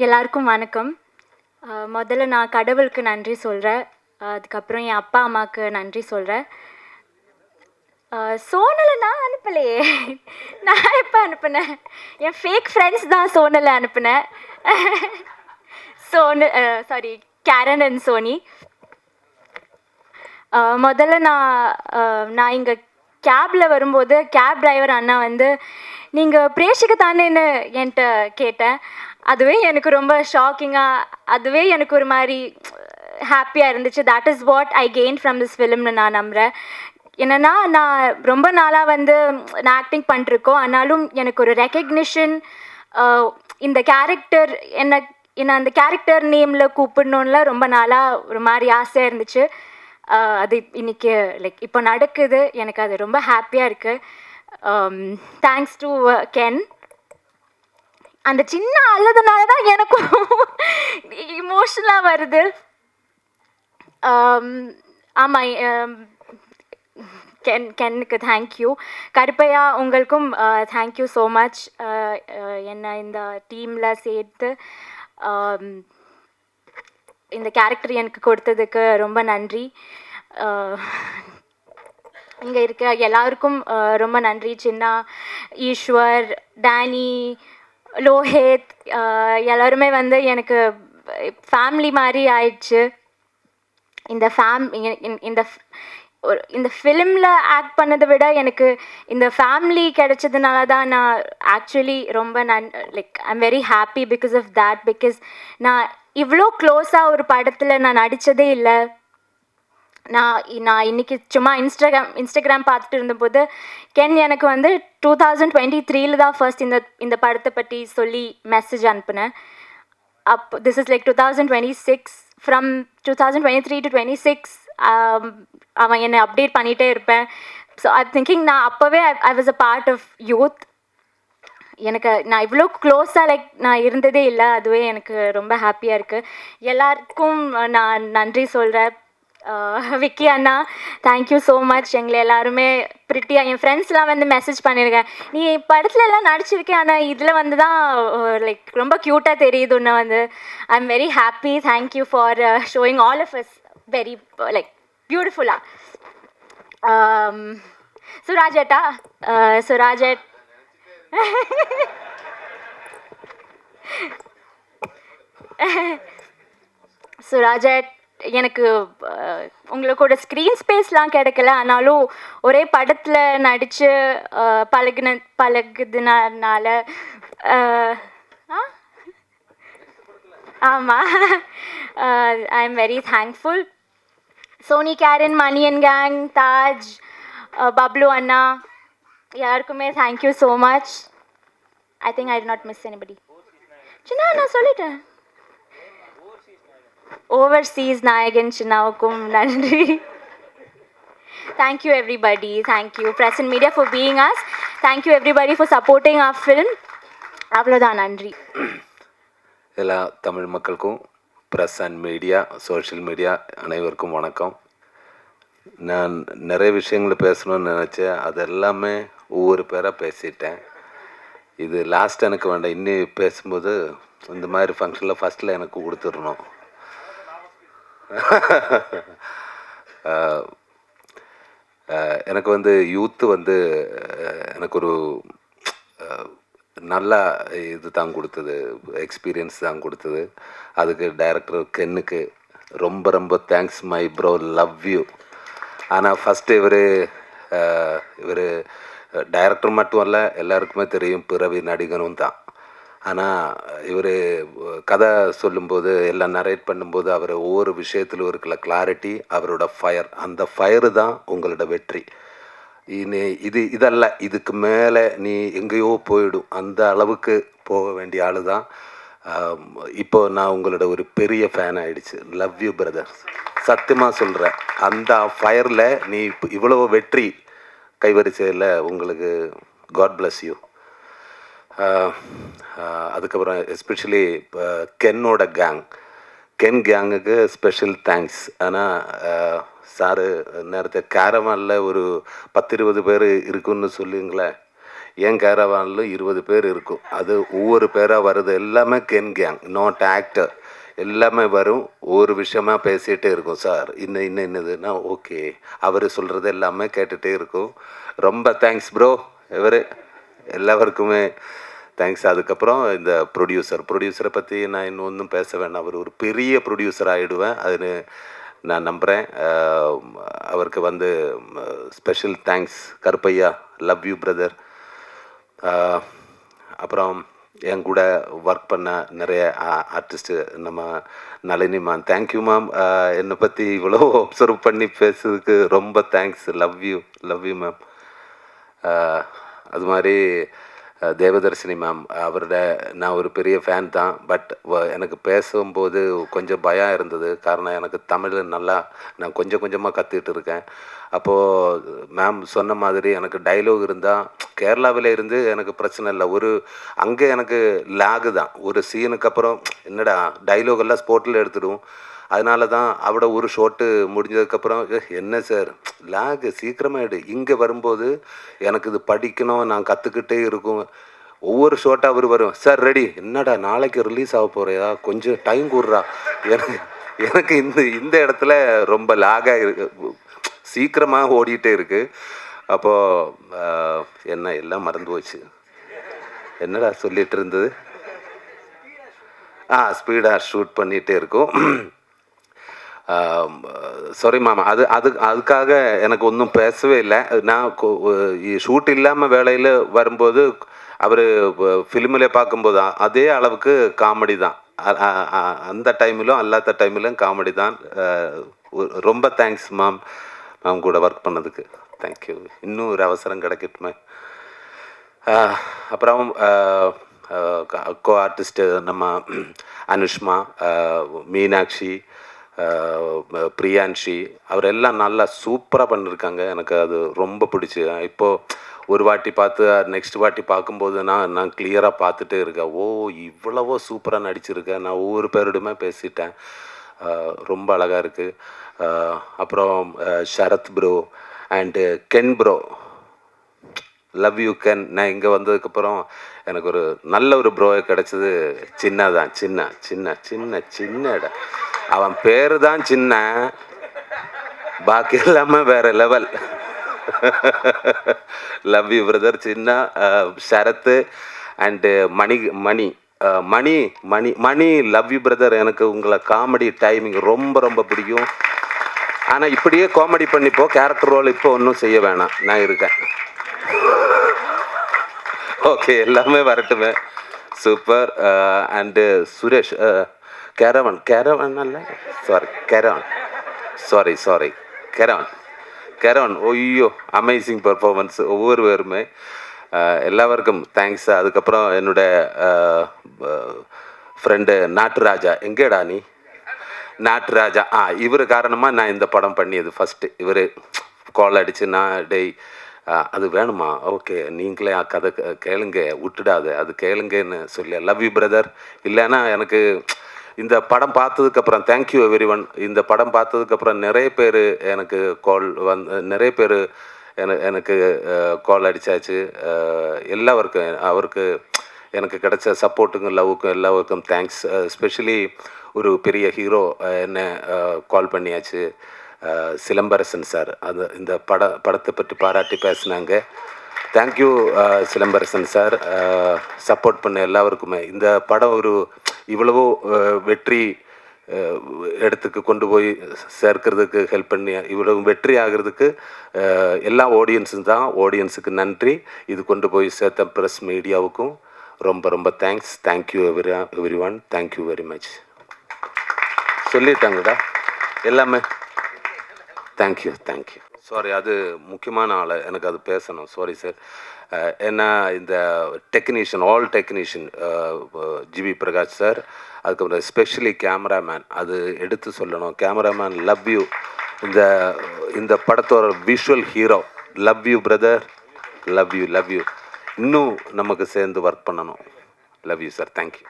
எல்லாருக்கும் வணக்கம். முதல்ல நான் கடவுளுக்கு நன்றி சொல்கிறேன். அதுக்கப்புறம் என் அப்பா அம்மாவுக்கு நன்றி சொல்கிறேன். சோனலை நான் அனுப்பலையே. நான் எப்போ அனுப்புனேன்? என் ஃபேக் ஃப்ரெண்ட்ஸ் தான் சோனலை அனுப்புனேன். Sorry, Karen and Sony. முதல்ல நான் இங்கே கேபில் வரும்போது கேப் டிரைவர் அண்ணா வந்து நீங்கள் பிரேஷிக்கு தானேன்னு என்கிட்ட கேட்டேன். அதுவே எனக்கு ரொம்ப ஷாக்கிங்காக, அதுவே எனக்கு ஒரு மாதிரி ஹாப்பியாக இருந்துச்சு. That is what I gain from this ஃபிலிம்னு நான் நம்புகிறேன். என்னென்னா, நான் ரொம்ப நாளாக வந்து நான் ஆக்டிங் பண்ணிருக்கோம். ஆனாலும் எனக்கு ஒரு ரெக்கக்னிஷன், இந்த கேரக்டர் என்னை அந்த கேரக்டர் நேமில் கூப்பிடணுன்ல ரொம்ப நாளாக ஒரு மாதிரி ஆசையாக இருந்துச்சு. அது இன்றைக்கி இப்போ நடக்குது. எனக்கு அது ரொம்ப ஹாப்பியாக இருக்குது. Thanks to Ken. அந்த சின்ன அழுதுனால தான் எனக்கும் இமோஷனலாக வருது. ஆமாம், கென்னுக்கு தேங்க்யூ. கருப்பையா உங்களுக்கும் தேங்க்யூ ஸோ மச். என்னை இந்த டீமில் சேர்த்து இந்த கேரக்டர் எனக்கு கொடுத்ததுக்கு ரொம்ப நன்றி. இங்கே இருக்க எல்லாருக்கும் ரொம்ப நன்றி. சின்னா, ஈஸ்வர், டேனி, லோஹித், எல்லாருமே வந்து எனக்கு ஃபேமிலி மாதிரி ஆயிடுச்சு. இந்த ஃபிலிமில் ஆக்ட் பண்ணதை விட எனக்கு இந்த ஃபேமிலி கிடைச்சதுனால தான் நான் ஆக்சுவலி ரொம்ப I'm very happy because of that. Because நான் இவ்வளோ க்ளோஸாக ஒரு படத்தில் நான் நடித்ததே இல்லை. நான் இன்றைக்கி சும்மா இன்ஸ்டாகிராம் பார்த்துட்டு இருந்தபோது கென் எனக்கு வந்து 2023 தான் ஃபர்ஸ்ட் இந்த படத்தை பற்றி சொல்லி மெசேஜ் அனுப்புனேன். This is 2026. ஃப்ரம் 2023 to 26 அவன் என்னை அப்டேட் பண்ணிகிட்டே இருப்பேன். ஸோ ஐ திங்கிங் நான் அப்போவே I was a part of youth. நான் இவ்வளோ க்ளோஸாக நான் இருந்ததே இல்லை. அதுவே எனக்கு ரொம்ப ஹாப்பியாக இருக்குது. எல்லாருக்கும் நான் நன்றி சொல்கிறேன். விக்கி அண்ணா, தேங்க்யூ ஸோ மச். எங்களை எல்லாருமே ப்ரிட்டியாக என் ஃப்ரெண்ட்ஸ்லாம் வந்து மெசேஜ் பண்ணியிருக்கேன், நீ படத்துல எல்லாம் நடிச்சிருக்கேன், ஆனால் இதில் வந்து தான் ரொம்ப க்யூட்டாக தெரியுது உன்னை வந்து. I am very happy. Thank you for showing all of us very பியூட்டிஃபுல்லாக. சுராஜேட்டா, சுராஜேட் சுராஜேட், எனக்கு உங்களோட ஸ்க்ரீன் ஸ்பேஸ்லாம் கிடைக்கல. ஆனாலும் ஒரே படத்தில் நடித்து பழகுதுனால ஆமாம், I am very thankful. Sony, Karen, Mani and gang, Taj, Bablu அண்ணா, யாருக்குமே thank you so much. I think I did not miss anybody. Chinna நான் சொல்லிட்டேன். ஓவர்சீஸ் நாயகன் சின்னாவுக்கும் நன்றி. Thank you everybody. Thank you present media for being us. Thank you everybody for supporting our film. அவ்வளோதான், நன்றி. எல்லா தமிழ் மக்களுக்கும், press and media, social media அனைவருக்கும் வணக்கம். நான் நிறைய விஷயங்களை பேசணும்னு நினச்சேன். அது எல்லாமே ஒவ்வொரு பேராக பேசிட்டேன். இது லாஸ்ட் எனக்கு வேண்டாம். இன்னி பேசும்போது இந்த மாதிரி ஃபங்க்ஷனில் ஃபஸ்ட்டில் எனக்கு கொடுத்துடணும். எனக்கு வந்து யூத்து வந்து எனக்கு ஒரு நல்ல இது தான் கொடுத்தது, எக்ஸ்பீரியன்ஸ் தான் கொடுத்தது. அதுக்கு டைரக்டர் கென்னுக்கு ரொம்ப ரொம்ப thanks my bro, love you. ஆனால் ஃபஸ்ட்டு இவர் டைரக்டர் மட்டும் இல்லை, எல்லாருக்குமே தெரியும் பிறவி நடிகனும் தான். ஆனால் இவர் கதை சொல்லும்போது எல்லாம் நரேட் பண்ணும்போது அவர் ஒவ்வொரு விஷயத்திலும் இருக்கிற கிளாரிட்டி, அவரோட ஃபயர், அந்த ஃபயரு தான் உங்களோட வெற்றி. இதல்ல, இதுக்கு மேலே நீ எங்கேயோ போயிடும், அந்த அளவுக்கு போக வேண்டிய ஆள் தான். இப்போது நான் உங்களோட ஒரு பெரிய ஃபேன் ஆகிடுச்சு. லவ் யூ பிரதர், சத்தியமாக சொல்கிறேன். அந்த ஃபயரில் நீ இவ்வளோ வெற்றி கைவரிசையில் உங்களுக்கு காட் பிளஸ் யூ. அதுக்கப்புறம் எஸ்பெஷலி இப்போ கென்னோட கென் கேங்குக்கு ஸ்பெஷல் தேங்க்ஸ். ஆனால் சாரு நேரத்தை கேரவானில் ஒரு 10-20 பேர் இருக்குன்னு சொல்லுங்களேன். என் கேரவானில் 20 பேர் இருக்கும். அது ஒவ்வொரு பேராக வருது எல்லாமே கென் கேங், நாட் ஆக்டர். எல்லாமே வரும், ஒவ்வொரு விஷயமா பேசிகிட்டே இருக்கும். சார் இன்னதுன்னா ஓகே, அவர் சொல்கிறது எல்லாமே கேட்டுகிட்டே இருக்கும். ரொம்ப தேங்க்ஸ் ப்ரோ. எல்லாருக்குமே தேங்க்ஸ். அதுக்கப்புறம் இந்த ப்ரொடியூசரை பற்றி நான் இன்னும் ஒன்றும் பேச வேண்டாம். அவர் ஒரு பெரிய ப்ரொடியூசர் ஆகிடுவேன் அதுன்னு நான் நம்புகிறேன். அவருக்கு special thanks. Karuppaiya, love you brother. அப்புறம் என் கூட ஒர்க் பண்ண நிறைய ஆர்டிஸ்ட்டு, நம்ம நளினி மேம், தேங்க்யூ மேம். என்னை பற்றி இவ்வளோ அப்சர்வ் பண்ணி பேசுறதுக்கு ரொம்ப தேங்க்ஸ். Love you ma'am. அது மாதிரி தேவதர்ஷினி மேம், அவரோட நான் ஒரு பெரிய ஃபேன் தான். பட் எனக்கு பேசும்போது கொஞ்சம் பயம் இருந்தது. காரணம், எனக்கு தமிழ் நான் கொஞ்சமாக கற்றுக்கிட்டு இருக்கேன். அப்போது மேம் சொன்ன மாதிரி எனக்கு டைலாக் இருந்தால் கேரளாவில் இருந்து எனக்கு பிரச்சனை இல்லை. அங்கே எனக்கு லாகு தான். ஒரு சீனுக்கு அப்புறம் என்னடா டைலாக் எல்லாம் ஸ்போர்ட்டில் எடுத்துடும். அதனால தான் அவட ஒரு ஷோட்டு முடிஞ்சதுக்கப்புறம் என்ன சார் லாகு சீக்கிரமாகிடு. இங்கே வரும்போது எனக்கு இது படிக்கணும், நான் கற்றுக்கிட்டே இருக்கும். ஒவ்வொரு ஷோட்டாக வரும், சார் ரெடி, என்னடா நாளைக்கு ரிலீஸ் ஆக போகிறதா, கொஞ்சம் டைம் கூடுறா. எனக்கு இந்த இடத்துல ரொம்ப லாகாக இருக்கு, சீக்கிரமாக ஓடிட்டே இருக்குது. அப்போது என்ன எல்லாம் மறந்து போச்சு. என்னடா சொல்லிகிட்டு இருந்தது, ஸ்பீடாக ஷூட் பண்ணிகிட்டே இருக்கும். சாரி மேம், அதுக்காக எனக்கு ஒன்றும் பேசவே இல்லை. நான் ஷூட் இல்லாமல் வேலையில் வரும்போது அவர் ஃபிலிமில் பார்க்கும்போது அதே அளவுக்கு காமெடி தான். அந்த டைமிலும் அல்லாத டைமிலும் காமெடி தான். ரொம்ப தேங்க்ஸ் மேம் கூட ஒர்க் பண்ணதுக்கு. தேங்க்யூ. இன்னும் ஒரு அவசரம் கிடைக்கட்டுமே. அப்புறம் கோ ஆர்டிஸ்ட்டு நம்ம அனுஷ்மா, மீனாட்சி, பிரியான்ஷி, அவரெல்லாம் நல்லா சூப்பராக பண்ணியிருக்காங்க. எனக்கு அது ரொம்ப பிடிச்சி. இப்போது ஒரு வாட்டி பார்த்து நெக்ஸ்ட் வாட்டி பார்க்கும்போது நான் கிளியராக பார்த்துட்டே இருக்கேன். இவ்வளவோ சூப்பராக நடிச்சிருக்கேன். நான் ஒவ்வொரு பேரிடுமே பேசிட்டேன். ரொம்ப அழகாக இருக்குது. அப்புறம் Sharath bro and Ken bro, love you Ken. நான் இங்கே வந்ததுக்கப்புறம் எனக்கு ஒரு நல்ல ஒரு ப்ரோவை கிடச்சது. சின்ன இடம். அவன் பேர் தான் சின்ன, பாக்கி எல்லாமே வேறு level. Love you brother Chinna. Sharath and Mani love you brother. எனக்கு உங்களை காமெடி டைமிங் ரொம்ப பிடிக்கும். ஆனால் இப்படியே காமெடி பண்ணிப்போ, கேரக்டர் ரோல் இப்போ ஒன்றும் செய்ய வேணாம், நான் இருக்கேன். ஓகே, எல்லாமே வரட்டுமே. சூப்பர். அண்டு சுரேஷ், கேரவன் அல்ல, கேரவன். ஐயோ, அமேசிங் பர்ஃபார்மன்ஸ் ஒவ்வொருவருமே. எல்லாருக்கும் தேங்க்ஸ். அதுக்கப்புறம் என்னோட ஃப்ரெண்டு நாட்டுராஜா, எங்கேடா நீ நாட்டுராஜா, இவர் காரணமாக நான் இந்த படம் பண்ணியது ஃபஸ்ட்டு. இவர் கால் அடித்து, நான் அது வேணுமா, ஓகே நீங்களே கதை கேளுங்க, விட்டுடாது அது கேளுங்கன்னு சொல்லி, லவ் யூ பிரதர். இல்லைன்னா எனக்கு இந்த படம் பார்த்ததுக்கப்புறம் தேங்க்யூ எவ்ரி ஒன். இந்த படம் பார்த்ததுக்கப்புறம் நிறைய பேர் எனக்கு நிறைய பேர் எனக்கு கால் அடித்தாச்சு. அவருக்கு எனக்கு கிடைச்ச சப்போர்ட்டுக்கும் லவ்வுக்கும் எல்லாருக்கும் தேங்க்ஸ். ஸ்பெஷலி ஒரு பெரிய ஹீரோ என்ன கால் பண்ணியாச்சு, சிலம்பரசன் சார். இந்த படத்தை பற்றி பாராட்டி பேசினாங்க. தேங்க்யூ சிலம்பரசன் சார், சப்போர்ட் பண்ண எல்லாருக்குமே. இந்த படம் இவ்வளவோ வெற்றி இடத்துக்கு கொண்டு போய் சேர்க்கிறதுக்கு ஹெல்ப் பண்ணி இவ்வளவு வெற்றி ஆகிறதுக்கு எல்லா ஆடியன்ஸுக்கு நன்றி. இது கொண்டு போய் சேர்த்த ப்ரெஸ் மீடியாவுக்கும் ரொம்ப thanks. Thank you every one. Thank you very much. சொல்லிட்டாங்கடா எல்லாமே. தேங்க்யூ. சாரி, அது முக்கியமான ஆள், எனக்கு அது பேசணும். Sorry sir. ஏன்னா இந்த all technician GV Prakash sir, அதுக்கப்புறம் எஸ்பெஷலி கேமராமேன், அது எடுத்து சொல்லணும். Cameraman love you. இந்த படத்தோட visual hero, love you brother. Love you. இன்னும் நமக்கு சேர்ந்து ஒர்க் பண்ணணும். Love you sir. தேங்க்யூ.